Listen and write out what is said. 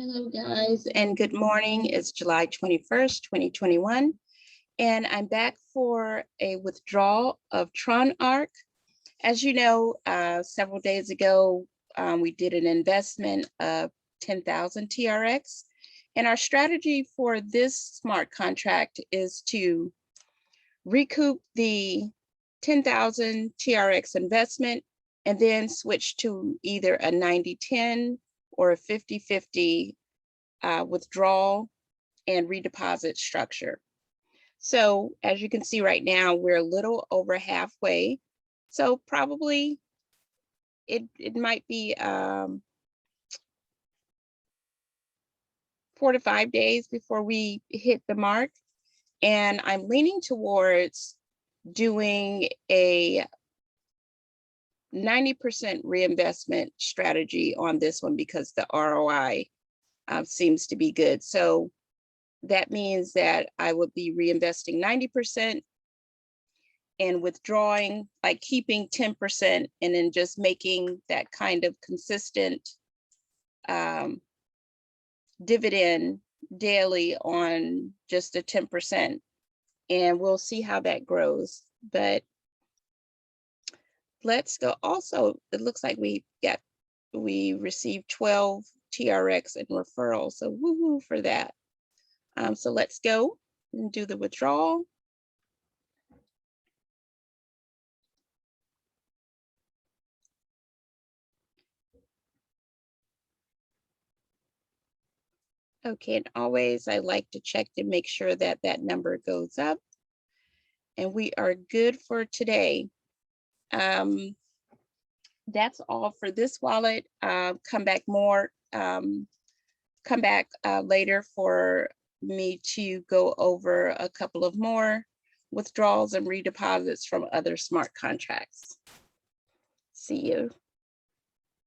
Hello guys, and good morning. It's July 21st, 2021, and I'm back for a withdrawal of Tronark. As you know, several days ago, we did an investment of 10,000 TRX, and our strategy for this smart contract is to recoup the 10,000 TRX investment and then switch to either a 90-10 or a 50-50 withdrawal and redeposit structure. So as you can see right now, we're a little over halfway. So probably it might be 4 to 5 days before we hit the mark. And I'm leaning towards doing a 90% reinvestment strategy on this one because the ROI seems to be good. So that means that I would be reinvesting 90% and withdrawing, like keeping 10% and then just making that kind of consistent dividend daily on just a 10%. And we'll see how that grows. But let's go. Also, it looks like we received 12 TRX in referrals. So woohoo for that. So let's go and do the withdrawal. Okay, and always I like to check to make sure that that number goes up. And we are good for today. That's all for this wallet. Come back later for me to go over a couple of more withdrawals and redeposits from other smart contracts. See you.